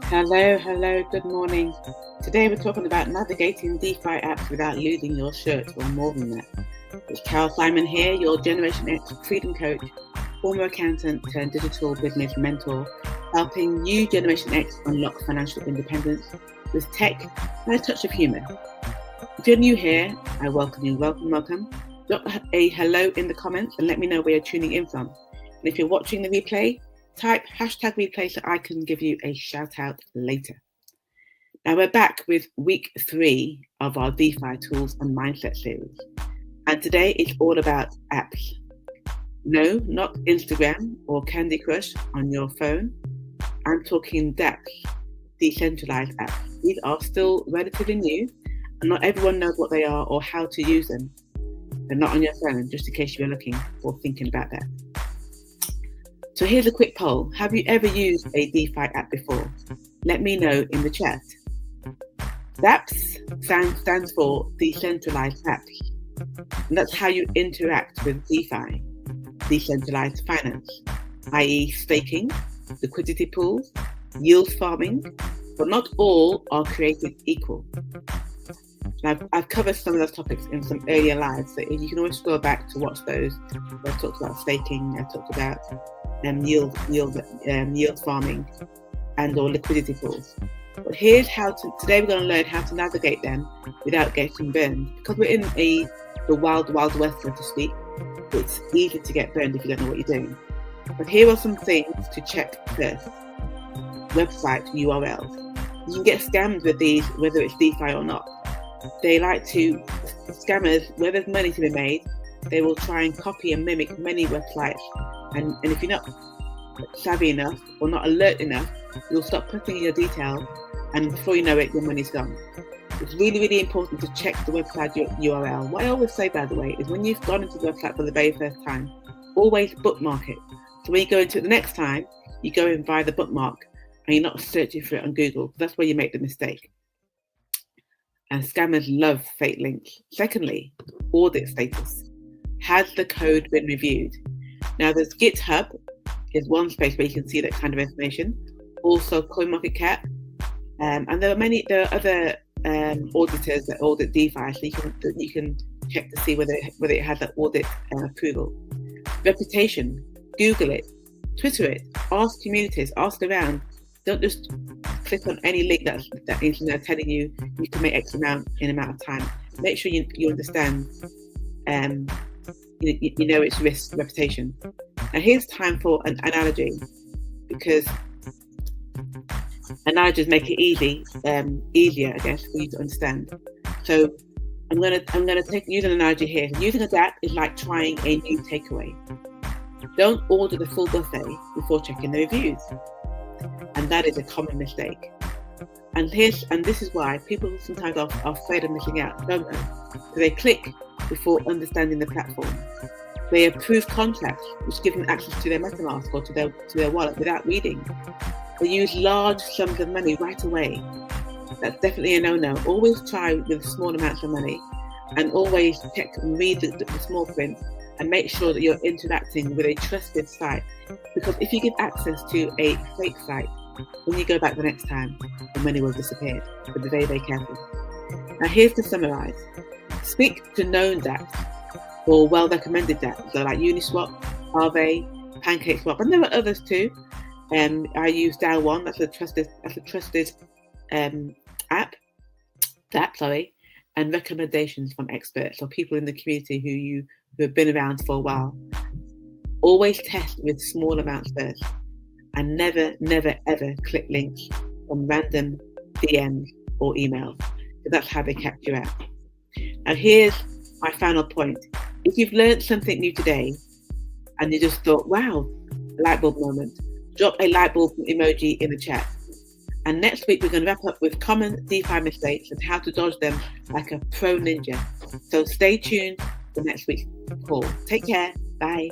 Hello, good morning. Today we're talking about navigating DeFi apps without losing your shirt, or more than that. It's Carol Simon here, your Generation X freedom coach, former accountant turned digital business mentor, helping you Generation X unlock financial independence with tech and a touch of humour. If you're new here, I welcome you. Welcome. Drop a hello in the comments and let me know where you're tuning in from. And if you're watching the replay, type #replay so I can give you a shout out later. Now we're back with week 3 of our DeFi tools and mindset series. And today it's all about apps. No, not Instagram or Candy Crush on your phone. I'm talking DApps, decentralized apps. These are still relatively new and not everyone knows what they are or how to use them. They're not on your phone, just in case you're looking or thinking about that. So here's a quick poll. Have you ever used a DeFi app before? Let me know in the chat. DApps stands for decentralized apps. And that's how you interact with DeFi, decentralized finance, i.e. staking, liquidity pools, yield farming, but not all are created equal. Now, I've covered some of those topics in some earlier lives, so you can always scroll back to watch those. I've talked about staking, I've talked about yield farming and or liquidity pools. But here's today we're going to learn how to navigate them without getting burned. Because we're in the wild west, so to speak, it's easy to get burned if you don't know what you're doing. But here are some things to check first. Website URLs. You can get scammed with these, whether it's DeFi or not. Scammers, where there's money to be made, they will try and copy and mimic many websites. And if you're not savvy enough or not alert enough, you'll start putting in your details, and before you know it, your money's gone. It's really, really important to check the website URL. What I always say, by the way, is when you've gone into the website for the very first time, always bookmark it. So when you go into it the next time, you go in via the bookmark and you're not searching for it on Google. That's where you make the mistake. And scammers love fake links. Secondly, audit status. Has the code been reviewed? Now there's GitHub is one space where you can see that kind of information. Also CoinMarketCap, and there are other auditors that audit DeFi, so you can check to see whether it has that audit approval. Reputation, Google it, Twitter it, ask communities, ask around. Don't just click on any link that is telling you can make X amount in amount of time. Make sure you understand. You know its risk, reputation. Now here's time for an analogy, because analogies make it easier, I guess, for you to understand. So I'm gonna use an analogy here. Using a DApp is like trying a new takeaway. Don't order the full buffet before checking the reviews, and that is a common mistake. And this is why people sometimes are afraid of missing out, don't they? So they click before understanding the platform. They approve contracts which give them access to their MetaMask or to their wallet without reading. They use large sums of money right away. That's definitely a no-no. Always try with small amounts of money, and always check and read the small print, and make sure that you're interacting with a trusted site. Because if you give access to a fake site, when you go back the next time, the money will disappear. So be very, very careful. Now here's to summarize. Speak to known DApps or well-recommended DApps, so like Uniswap, Aave, PancakeSwap, and there are others too. I use DAO1, that's a trusted app, and recommendations from experts or people in the community who have been around for a while. Always test with small amounts first, and never, ever click links from random DMs or emails, because that's how they catch you out. Now here's my final point. If you've learned something new today and you just thought, wow, light bulb moment, drop a light bulb emoji in the chat. And next week we're going to wrap up with common DeFi mistakes and how to dodge them like a pro ninja. So stay tuned for next week's call. Take care. Bye.